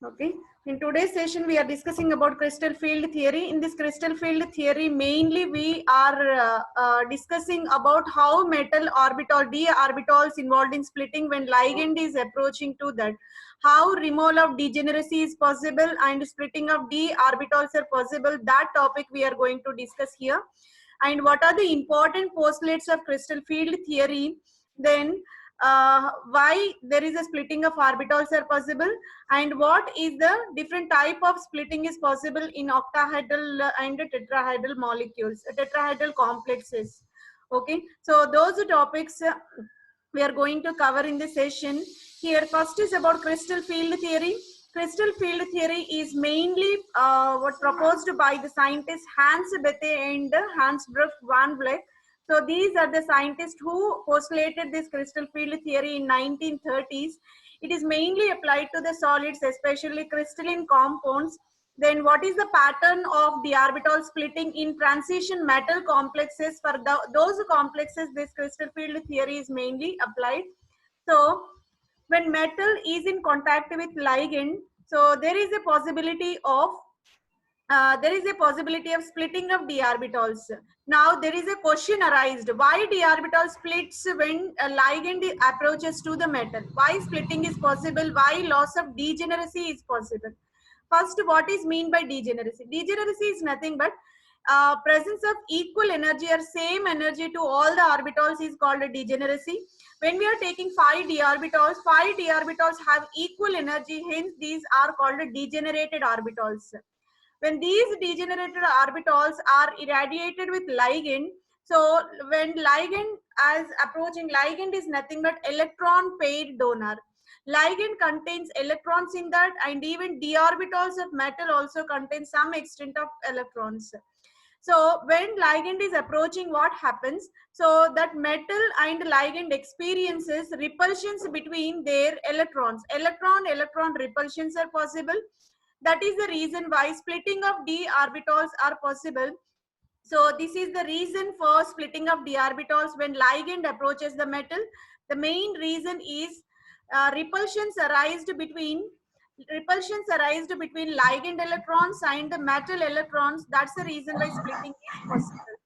Okay. In today's session, we are discussing about crystal field theory. In this crystal field theory, mainly we are discussing about how metal orbital d orbitals involved in splitting when ligand is approaching to that. How removal of degeneracy is possible and splitting of d orbitals are possible. That topic we are going to discuss here. And what are the important postulates of crystal field theory? Then why there is a splitting of orbitals are possible, and what is the different type of splitting is possible in octahedral and tetrahedral molecules, tetrahedral complexes. Okay, so those topics we are going to cover in the session. Here first is about crystal field theory. Crystal field theory is mainly what proposed by the scientists Hans Bethe and Hans Bruch van Vleck. So these are the scientists who postulated this crystal field theory in 1930s. It is mainly applied to the solids, especially crystalline compounds. Then what is the pattern of the orbital splitting in transition metal complexes? For those complexes, this crystal field theory is mainly applied. So when metal is in contact with ligand, so there is a possibility of splitting of d orbitals. Now there is a question arised: why d orbital splits when a ligand approaches to the metal? Why splitting is possible? Why loss of degeneracy is possible? First, what is mean by degeneracy? Degeneracy is nothing but presence of equal energy or same energy to all the orbitals is called a degeneracy. When we are taking 5 d orbitals have equal energy, hence these are called degenerated orbitals. When these degenerated orbitals are irradiated with ligand, so when ligand as approaching, ligand is nothing but electron pair donor. Ligand contains electrons in that, and even d orbitals of metal also contain some extent of electrons. So when ligand is approaching, what happens? So that metal and ligand experiences repulsions between their electrons. Electron repulsions are possible. That is the reason why splitting of d orbitals are possible. So this is the reason for splitting of d orbitals when ligand approaches the metal. The main reason is repulsions arised between ligand electrons and the metal electrons. That's the reason why splitting is possible.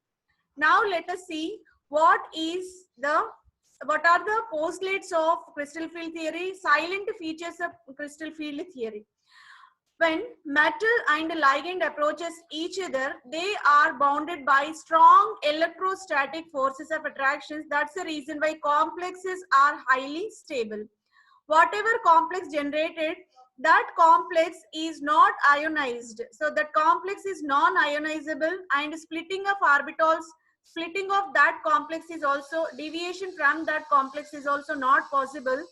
Now let us see what are the postulates of crystal field theory, silent features of crystal field theory. When metal and ligand approaches each other, they are bounded by strong electrostatic forces of attractions. That's the reason why complexes are highly stable. Whatever complex generated, that complex is not ionized. So that complex is non-ionizable, and splitting of orbitals, splitting of that complex is also, deviation from that complex is also not possible.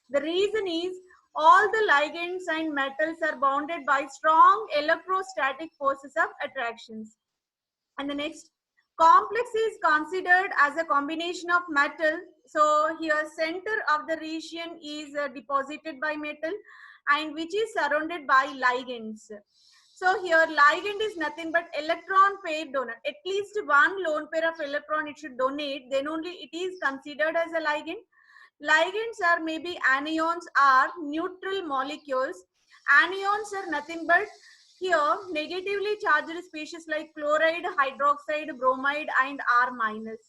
The reason is all the ligands and metals are bounded by strong electrostatic forces of attractions. And the next, complex is considered as a combination of metal. So here center of the region is deposited by metal, and which is surrounded by ligands. So here ligand is nothing but electron pair donor. At least one lone pair of electron it should donate, then only it is considered as a ligand. Ligands are maybe anions or neutral molecules. Anions are nothing but here negatively charged species like chloride, hydroxide, bromide, and R minus.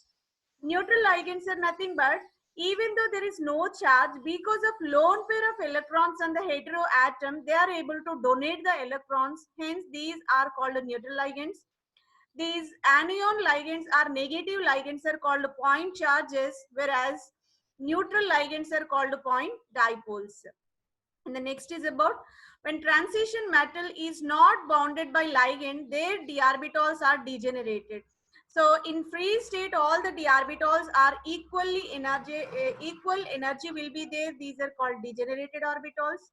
Neutral ligands are nothing but, even though there is no charge, because of lone pair of electrons on the hetero atom, they are able to donate the electrons. Hence, these are called neutral ligands. These anion ligands are negative ligands are called point charges, whereas neutral ligands are called point dipoles. And the next is about when transition metal is not bounded by ligand, their d orbitals are degenerated. So in free state, all the d orbitals are equal energy will be there. These are called degenerated orbitals.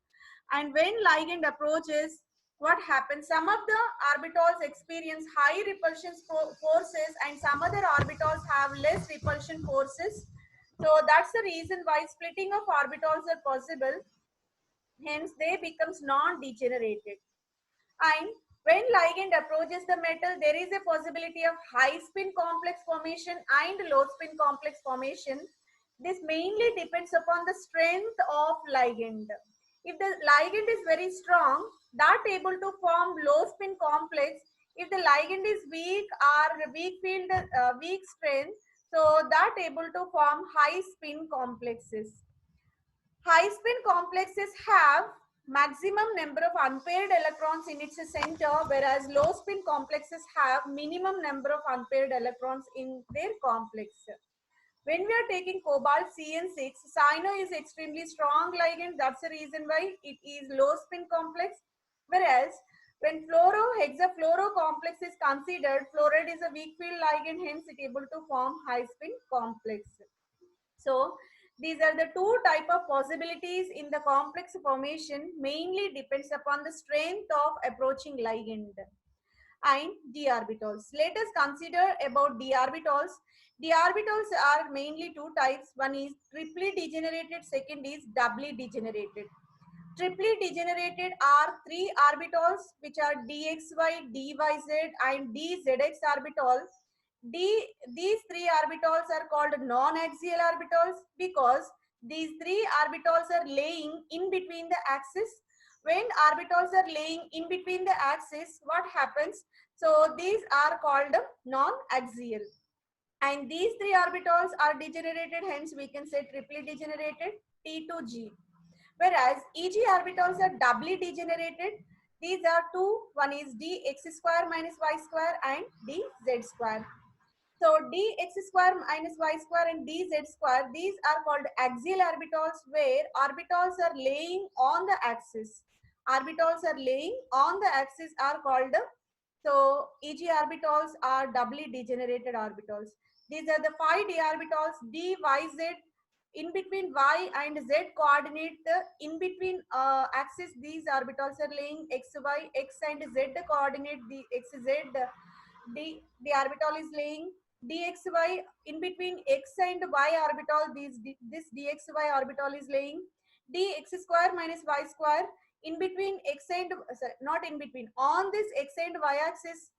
And when ligand approaches, what happens? Some of the orbitals experience high repulsion forces, and some other orbitals have less repulsion forces. So that's the reason why splitting of orbitals are possible. Hence, they becomes non-degenerated. And when ligand approaches the metal, there is a possibility of high spin complex formation and low spin complex formation. This mainly depends upon the strength of ligand. If the ligand is very strong, that able to form low spin complex. If the ligand is weak or weak field, weak strength, so that able to form high spin complexes. High spin complexes have maximum number of unpaired electrons in its center, whereas low spin complexes have minimum number of unpaired electrons in their complex. When we are taking cobalt CN6, cyano is extremely strong ligand. That's the reason why it is low spin complex. Whereas when fluoro-hexafluoro complex is considered, fluoride is a weak field ligand, hence it able to form high spin complex. So these are the two type of possibilities in the complex formation, mainly depends upon the strength of approaching ligand. And d orbitals. Let us consider about d orbitals. D orbitals are mainly two types. One is triply degenerated, second is doubly degenerated. Triply degenerated are three orbitals which are dxy, dyz and dzx orbitals. These three orbitals are called non-axial orbitals because these three orbitals are laying in between the axis. When orbitals are laying in between the axis, what happens? So these are called non-axial. And these three orbitals are degenerated, hence we can say triply degenerated, T to G. Whereas EG orbitals are doubly degenerated. These are two, one is dx square minus y square and dz square. So dx square minus y square and dz square, these are called axial orbitals where orbitals are laying on the axis. Orbitals are laying on the axis are called, so EG orbitals are doubly degenerated orbitals. These are the 5 d orbitals, d, y, z, in between y and z coordinate, in between axis these orbitals are laying x, y, x and z coordinate, the x, z, the orbital is laying dxy, in between x and y orbital, this dxy orbital is laying dx square minus y square, in between x and, sorry, not in between, on this x and y axis,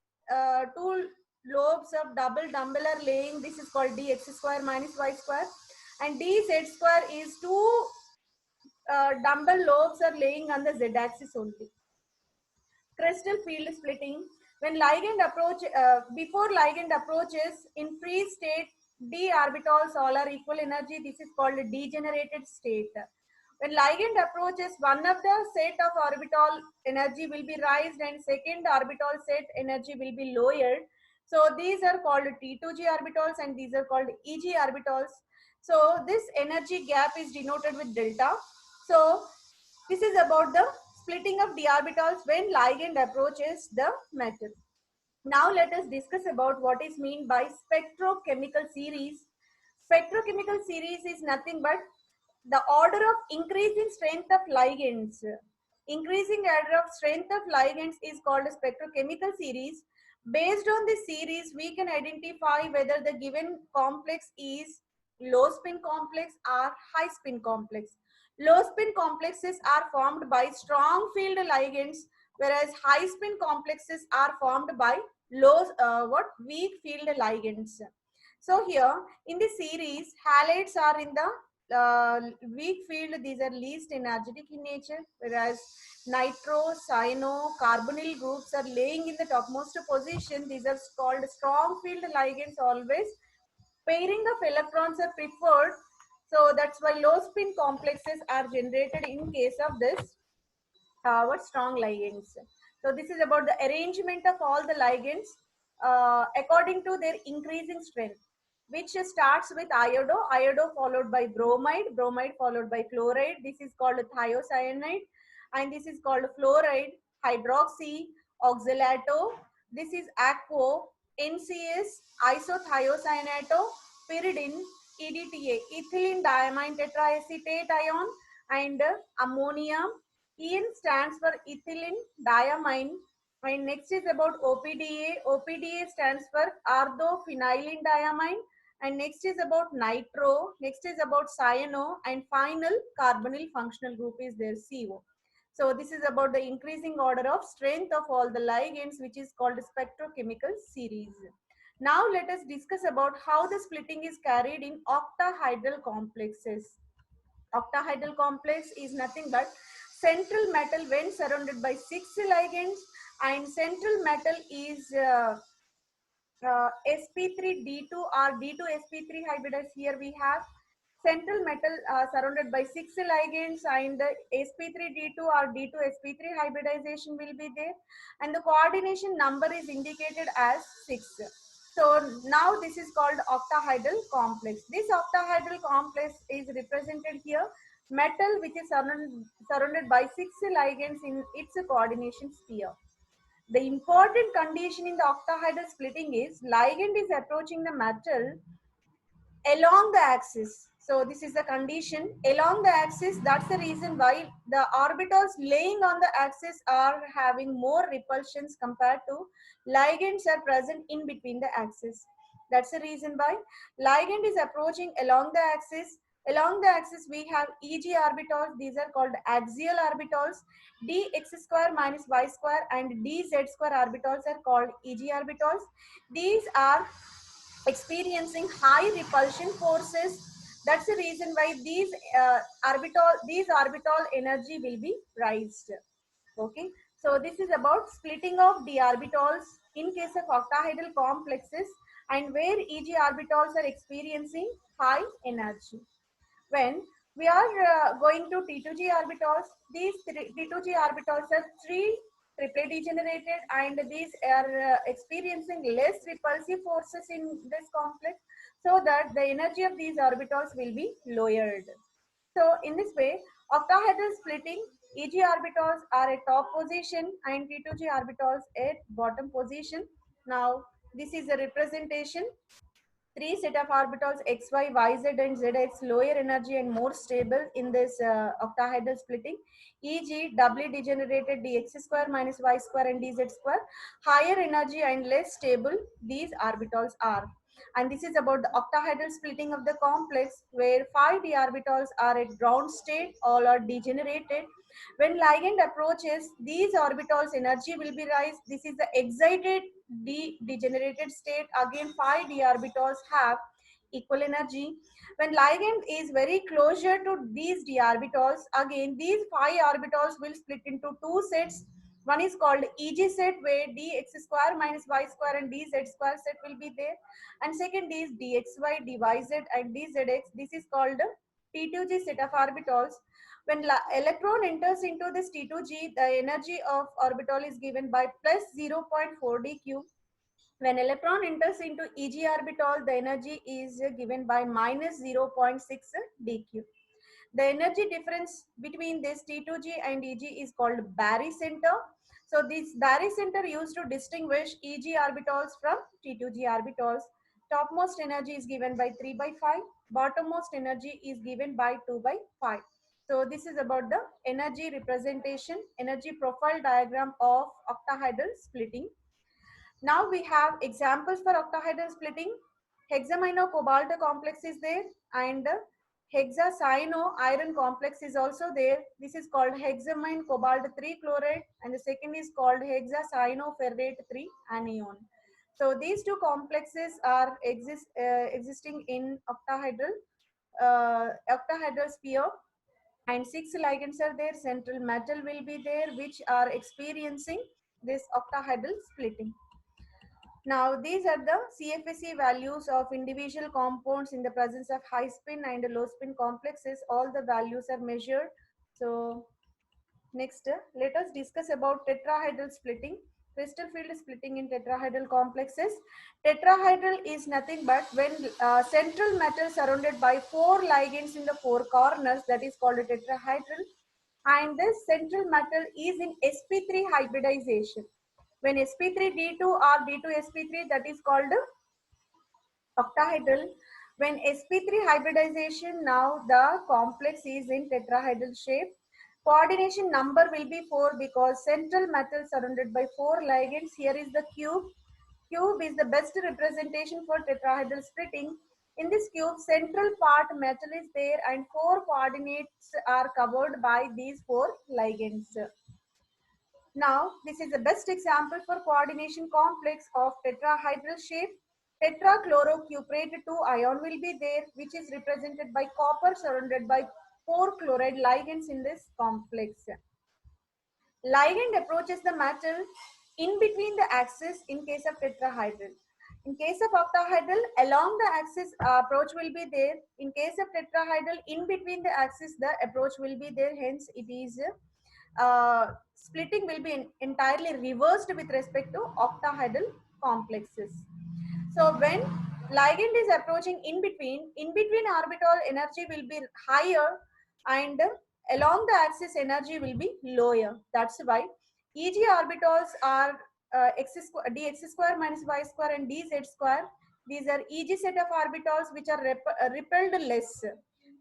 two lobes of double dumbbell are laying. This is called dx square minus y square, and dz square is two dumbbell lobes are laying on the z axis only. Crystal field splitting. When ligand approach, before ligand approaches in free state, d orbitals all are equal energy. This is called degenerated state. When ligand approaches, one of the set of orbital energy will be raised and second orbital set energy will be lowered. So these are called T2G orbitals and these are called EG orbitals. So this energy gap is denoted with delta. So this is about the splitting of d orbitals when ligand approaches the metal. Now let us discuss about what is meant by spectrochemical series. Spectrochemical series is nothing but the order of increasing strength of ligands. Increasing order of strength of ligands is called a spectrochemical series. Based on this series, we can identify whether the given complex is low spin complex or high spin complex. Low spin complexes are formed by strong field ligands, whereas high spin complexes are formed by weak field ligands. So here in the series, halides are in the weak field. These are least energetic in nature, whereas nitro, cyano, carbonyl groups are laying in the topmost position. These are called strong field ligands always. Pairing of electrons are preferred. So that's why low spin complexes are generated in case of this what strong ligands. So this is about the arrangement of all the ligands according to their increasing strength, which starts with iodo followed by bromide followed by chloride. This is called thiocyanide, and this is called fluoride, hydroxy, oxalato. This is aquo, NCS, isothiocyanato, pyridine, EDTA, ethylene diamine tetraacetate ion, and ammonium. EN stands for ethylene diamine. And next is about OPDA. OPDA stands for orthophenylene diamine. And next is about nitro. Next is about cyano. And final carbonyl functional group is there, CO. So this is about the increasing order of strength of all the ligands, which is called spectrochemical series. Now let us discuss about how the splitting is carried in octahedral complexes. Octahedral complex is nothing but central metal when surrounded by 6 ligands, and central metal is sp3d2 or d2sp3 hybridized. Here we have central metal surrounded by 6 ligands, and the sp3d2 or d2sp3 hybridization will be there, and the coordination number is indicated as 6. So now this is called octahedral complex. This octahedral complex is represented here, metal which is surrounded by 6 ligands in its coordination sphere. The important condition in the octahedral splitting is ligand is approaching the metal along the axis. So this is the condition along the axis. That's the reason why the orbitals laying on the axis are having more repulsions compared to ligands are present in between the axis. That's the reason why ligand is approaching along the axis. Along the axis we have Eg orbitals. These are called axial orbitals. Dx square minus y square and dz square orbitals are called Eg orbitals. These are experiencing high repulsion forces. That's the reason why these orbital energy will be raised. Okay, so this is about splitting of d orbitals in case of octahedral complexes, and where Eg orbitals are experiencing high energy. When we are going to T2G orbitals, these T2G orbitals are three triplet degenerated, and these are experiencing less repulsive forces in this complex, so that the energy of these orbitals will be lowered. So in this way, octahedral splitting, Eg orbitals are at top position and T2G orbitals at bottom position. Now this is a representation. Three set of orbitals x, y, y, z and zx lower energy and more stable in this octahedral splitting, e.g. doubly degenerated dx square minus y square and dz square. Higher energy and less stable these orbitals are. And this is about the octahedral splitting of the complex, where 5 d orbitals are at ground state, all are degenerated. When ligand approaches, these orbitals energy will be raised. This is the excited degenerated state. Again 5 d orbitals have equal energy. When ligand is very closer to these d orbitals, again these 5 orbitals will split into two sets. One is called Eg set, where dx square minus y square and dz square set will be there, and second is dxy, dyz and dzx. This is called T2G set of orbitals. When electron enters into this T2G, the energy of orbital is given by plus 0.4 dq. When electron enters into Eg orbital, the energy is given by minus 0.6 dq. The energy difference between this T2G and Eg is called barycenter. So this barycenter used to distinguish Eg orbitals from T2G orbitals. Topmost energy is given by 3 by 5. Bottommost energy is given by 2 by 5. So this is about the energy representation, energy profile diagram of octahedral splitting. Now we have examples for octahedral splitting. Hexamino cobalt complex is there, and hexacyano iron complex is also there. This is called hexamine cobalt 3 chloride, and the second is called hexacyano ferrate 3 anion. So these two complexes are existing in octahedral sphere, and 6 ligands are there. Central metal will be there, which are experiencing this octahedral splitting. Now, these are the CFSE values of individual compounds in the presence of high spin and low spin complexes. All the values are measured. So, next, let us discuss about tetrahedral splitting. Crystal field splitting in tetrahedral complexes. Tetrahedral is nothing but when central metal surrounded by 4 ligands in the 4 corners, that is called a tetrahedral. And this central metal is in sp3 hybridization. When sp3d2 or d2sp3, that is called octahedral. When sp3 hybridization, now the complex is in tetrahedral shape. Coordination number will be 4 because central metal surrounded by 4 ligands. Here is the cube. Cube is the best representation for tetrahedral splitting. In this cube, central part metal is there and 4 coordinates are covered by these 4 ligands. Now, this is the best example for coordination complex of tetrahedral shape. Tetrachlorocuprate 2 ion will be there, which is represented by copper surrounded by 4 chloride ligands in this complex. Ligand approaches the metal in between the axis in case of tetrahedral. In case of octahedral, along the axis approach will be there. In case of tetrahedral, in between the axis the approach will be there. Hence, it is splitting will be entirely reversed with respect to octahedral complexes. So when ligand is approaching in between orbital energy will be higher and along the axis energy will be lower. That's why EG orbitals are dx square minus y square and dz square. These are EG set of orbitals which are repelled less.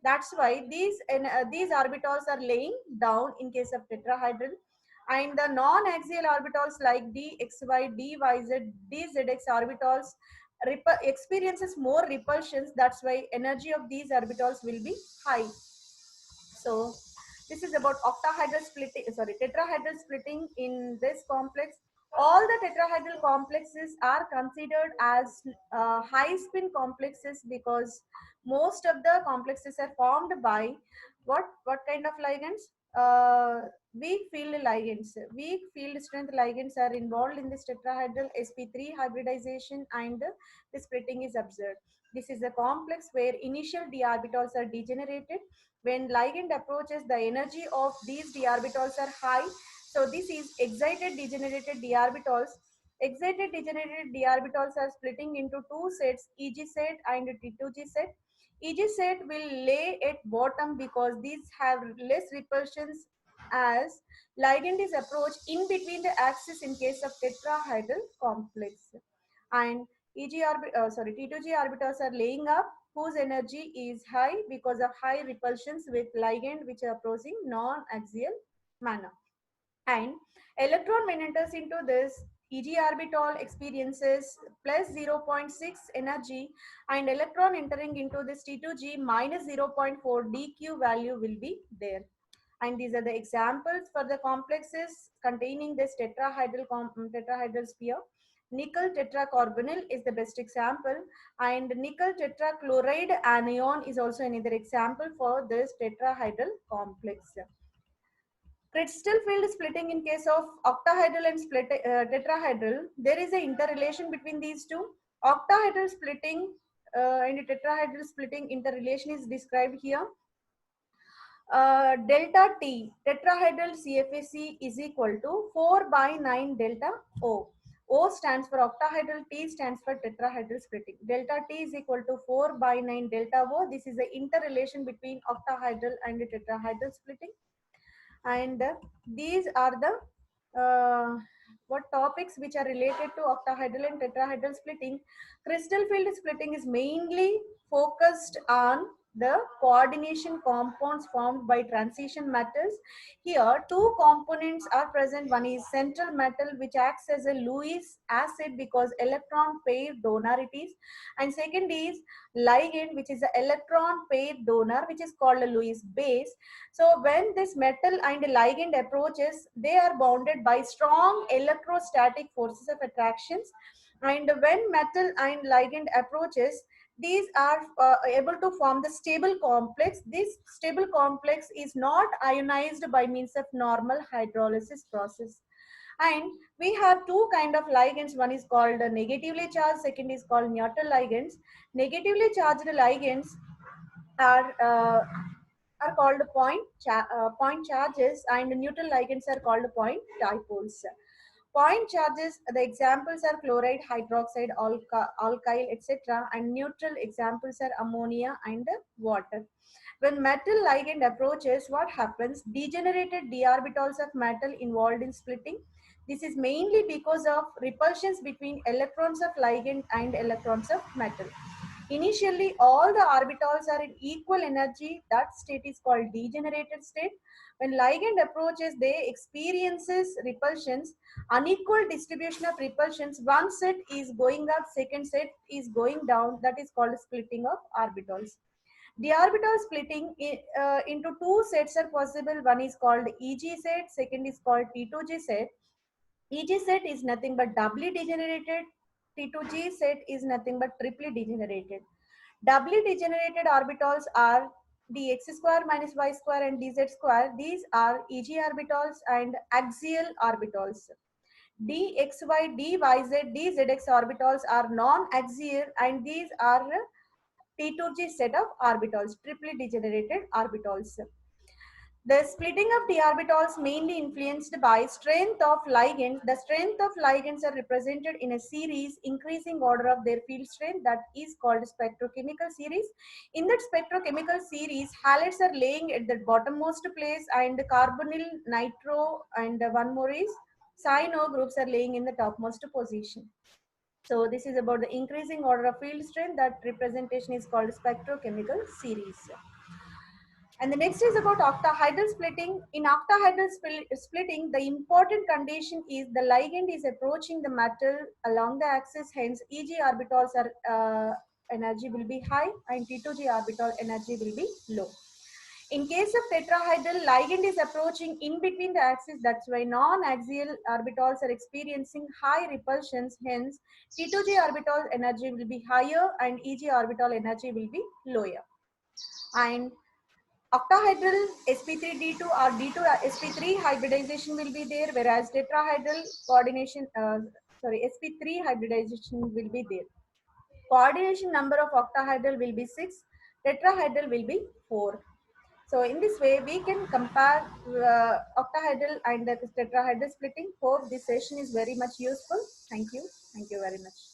That's why these orbitals are laying down in case of tetrahedral, and the non-axial orbitals like dxy, dyz, dzx orbitals experiences more repulsions. That's why energy of these orbitals will be high. So this is about octahedral splitting, sorry, tetrahedral splitting in this complex. All the tetrahedral complexes are considered as high spin complexes because most of the complexes are formed by what kind of ligands? Weak field ligands. Weak field strength ligands are involved in this tetrahedral sp3 hybridization, and the splitting is observed. This is a complex where initial d orbitals are degenerated. When ligand approaches, the energy of these d orbitals are high. So this is excited degenerated d orbitals. Excited degenerated d orbitals are splitting into two sets, EG set and T2G set. EG set will lay at bottom because these have less repulsions as ligand is approached in between the axis in case of tetrahedral complex. And T2G orbitals are laying up whose energy is high because of high repulsions with ligand which are approaching non-axial manner. And electron when enters into this, EG orbital experiences plus 0.6 energy, and electron entering into this T2G minus 0.4 dq value will be there. And these are the examples for the complexes containing this tetrahedral sphere. Nickel tetracarbonyl is the best example, and nickel tetrachloride anion is also another example for this tetrahedral complex. Crystal field splitting in case of octahedral and tetrahedral, there is an interrelation between these two. Octahedral splitting and tetrahedral splitting interrelation is described here. Delta T, tetrahedral CFAC is equal to 4 by 9 delta O. O stands for octahedral, T stands for tetrahedral splitting. Delta T is equal to 4 by 9 delta O. This is the interrelation between octahedral and tetrahedral splitting. And these are the what topics which are related to octahedral and tetrahedral splitting. Crystal field splitting is mainly focused on the coordination compounds formed by transition metals. Here two components are present. One is central metal which acts as a Lewis acid because electron pair donor it is, and second is ligand which is an electron pair donor which is called a Lewis base. So when this metal and ligand approaches, they are bounded by strong electrostatic forces of attractions. And when metal and ligand approaches, these are able to form the stable complex. This stable complex is not ionized by means of normal hydrolysis process. And we have two kind of ligands. One is called negatively charged, second is called neutral ligands. Negatively charged ligands are called point charges, and neutral ligands are called point dipoles. Point charges, the examples are chloride, hydroxide, alkyl, etc. And neutral examples are ammonia and water. When metal ligand approaches, what happens? Degenerated d orbitals of metal involved in splitting. This is mainly because of repulsions between electrons of ligand and electrons of metal. Initially, all the orbitals are in equal energy. That state is called degenerated state. When ligand approaches, they experiences repulsions, unequal distribution of repulsions. One set is going up, second set is going down. That is called splitting of orbitals. The orbital splitting into two sets are possible. One is called EG set, second is called T2G set. EG set is nothing but doubly degenerated. T2G set is nothing but triply degenerated. Doubly degenerated orbitals are dx square minus y square and dz square, these are Eg orbitals and axial orbitals. dxy, dyz, dzx orbitals are non-axial and these are T2G set of orbitals, triply degenerated orbitals. The splitting of d orbitals mainly influenced by strength of ligands. The strength of ligands are represented in a series increasing order of their field strength that is called spectrochemical series. In that spectrochemical series, halides are laying at the bottommost place and carbonyl, nitro and one more is cyano groups are laying in the topmost position. So this is about the increasing order of field strength. That representation is called spectrochemical series. And the next is about octahedral splitting. In octahedral splitting, the important condition is the ligand is approaching the metal along the axis. Hence, Eg orbitals are energy will be high and T2G orbital energy will be low. In case of tetrahedral, ligand is approaching in between the axis. That's why non-axial orbitals are experiencing high repulsions. Hence, T2G orbital energy will be higher and Eg orbital energy will be lower. And octahedral sp3d2 or d2 sp3 hybridization will be there, whereas tetrahedral coordination sp3 hybridization will be there. Coordination number of octahedral will be 6, tetrahedral will be 4. So in this way we can compare octahedral and the tetrahedral splitting. Hope this session is very much useful. Thank you very much.